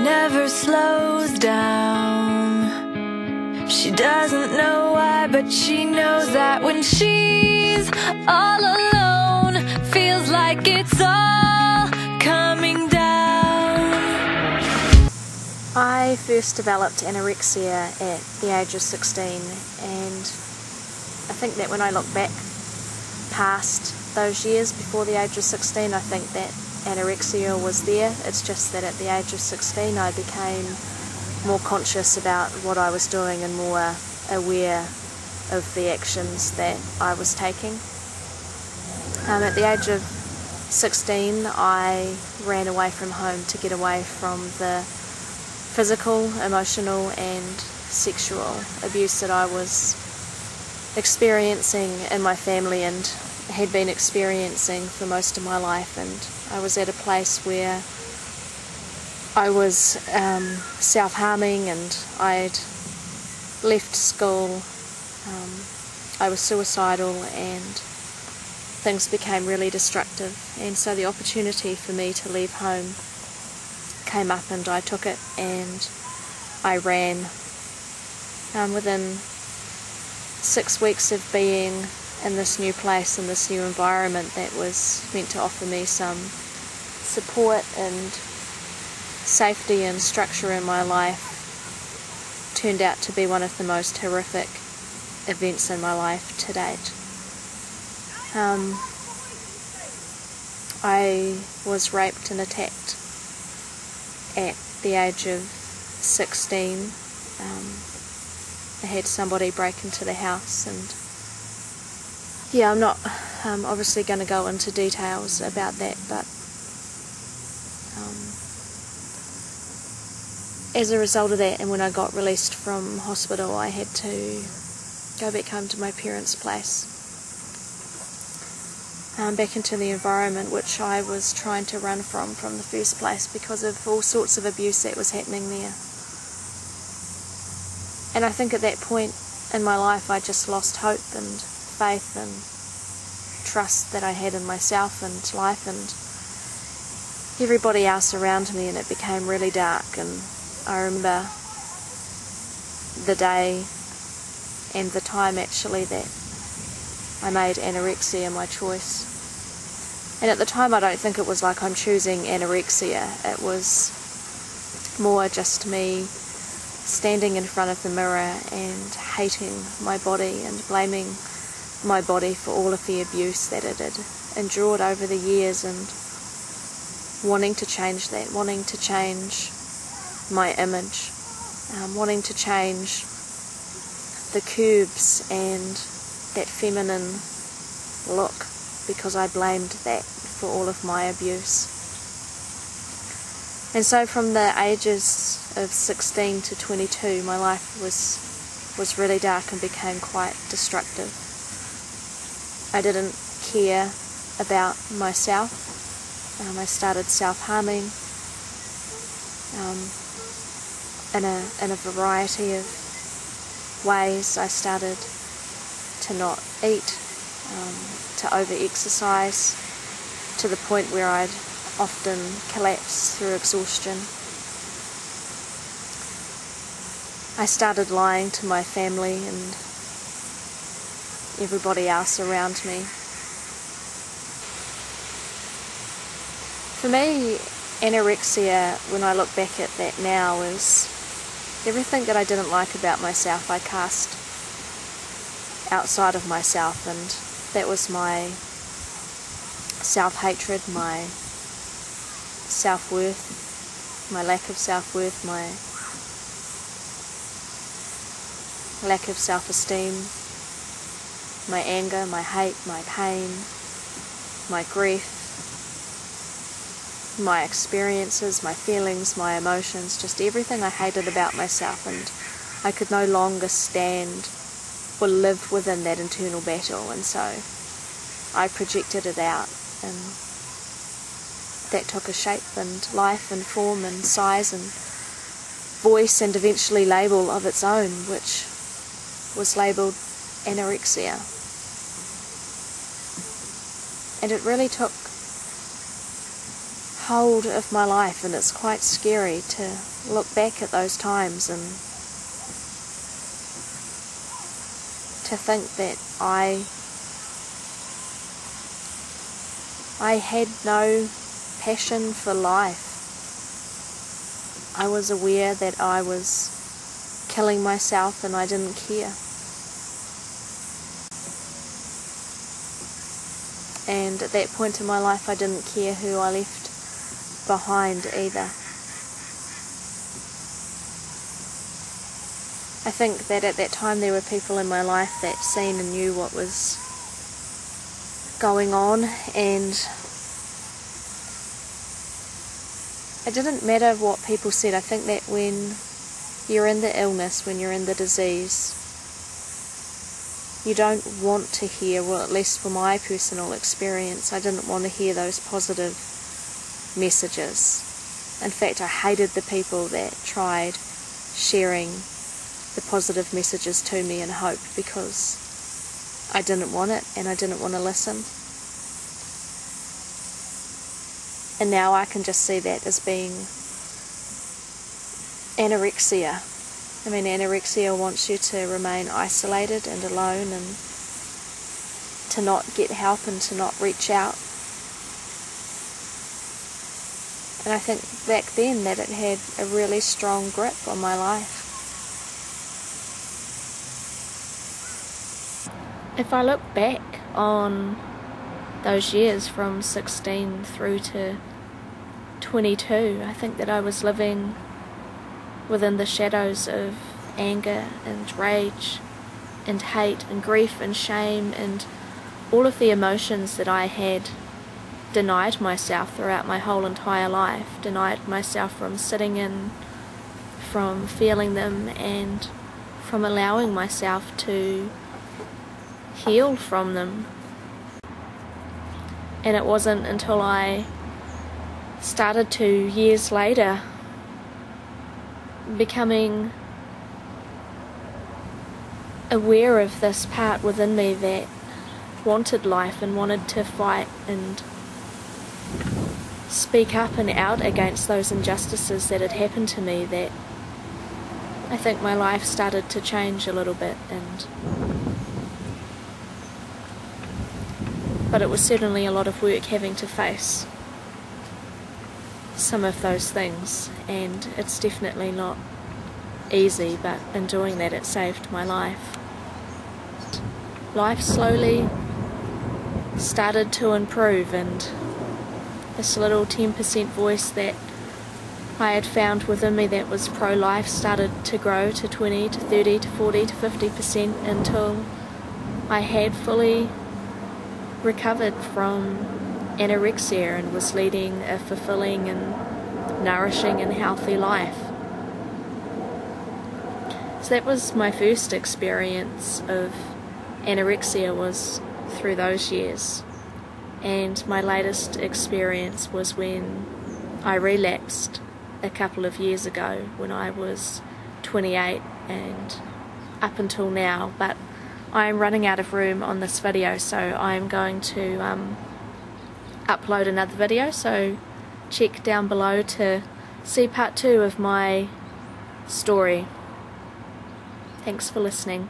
never slows down. She doesn't know why, but she knows that when she's all alone, feels like it's all coming down. I first developed anorexia at the age of 16, and I think that when I look back past those years before the age of 16, I think that anorexia was there. It's just that at the age of 16 I became more conscious about what I was doing and more aware of the actions that I was taking. At the age of 16 I ran away from home to get away from the physical, emotional and sexual abuse that I was experiencing in my family and had been experiencing for most of my life. And I was at a place where I was self-harming, and I'd left school, I was suicidal, and things became really destructive. And so the opportunity for me to leave home came up, and I took it and I ran. Within 6 weeks of being in this new place, in this new environment that was meant to offer me some support and safety and structure in my life, turned out to be one of the most horrific events in my life to date. I was raped and attacked at the age of 16. I had somebody break into the house, and yeah, I'm not obviously going to go into details about that, but as a result of that, and when I got released from hospital, I had to go back home to my parents' place, back into the environment which I was trying to run from the first place because of all sorts of abuse that was happening there. And I think at that point in my life I just lost hope and faith and trust that I had in myself and life and everybody else around me, and it became really dark. And I remember the day and the time actually that I made anorexia my choice. And at the time I don't think it was like I'm choosing anorexia. It was more just me standing in front of the mirror and hating my body and blaming my body for all of the abuse that it had endured over the years, and wanting to change that, wanting to change my image, wanting to change the curves and that feminine look, because I blamed that for all of my abuse. And so from the ages of 16 to 22, my life was really dark and became quite destructive. I didn't care about myself. I started self-harming in a variety of ways. I started to not eat, to over-exercise, to the point where I'd often collapse through exhaustion. I started lying to my family and everybody else around me. For me, anorexia, when I look back at that now, is everything that I didn't like about myself I cast outside of myself, and that was my self-hatred, my self-worth, my lack of self-worth, my lack of self-esteem, my anger, my hate, my pain, my grief, my experiences, my feelings, my emotions, just everything I hated about myself. And I could no longer stand or live within that internal battle, and so I projected it out, and that took a shape and life and form and size and voice and eventually label of its own, which was labelled anorexia. And it really took hold of my life, and it's quite scary to look back at those times and to think that I had no passion for life. I was aware that I was killing myself and I didn't care. And at that point in my life I didn't care who I left behind either. I think that at that time there were people in my life that seen and knew what was going on, and it didn't matter what people said. I think that when you're in the illness, when you're in the disease, you don't want to hear, well, at least for my personal experience, I didn't want to hear those positive messages. In fact, I hated the people that tried sharing the positive messages to me in hope, because I didn't want it and I didn't want to listen. And now I can just see that as being anorexia. I mean, anorexia wants you to remain isolated and alone and to not get help and to not reach out. And I think back then that it had a really strong grip on my life. If I look back on those years from 16 through to 22, I think that I was living within the shadows of anger and rage and hate and grief and shame and all of the emotions that I had denied myself throughout my whole entire life, denied myself from sitting in, from feeling them, and from allowing myself to heal from them. And it wasn't until I started to, years later, becoming aware of this part within me that wanted life and wanted to fight and speak up and out against those injustices that had happened to me, that I think my life started to change a little bit. But it was certainly a lot of work having to face some of those things, and it's definitely not easy, but in doing that it saved my life. Life slowly started to improve, and this little 10% voice that I had found within me that was pro-life started to grow to 20 to 30 to 40 to 50% until I had fully recovered from anorexia and was leading a fulfilling and nourishing and healthy life. So that was my first experience of anorexia, was through those years. And my latest experience was when I relapsed a couple of years ago when I was 28 and up until now. But I'm running out of room on this video, so I'm going to upload another video, so check down below to see part 2 of my story. Thanks for listening.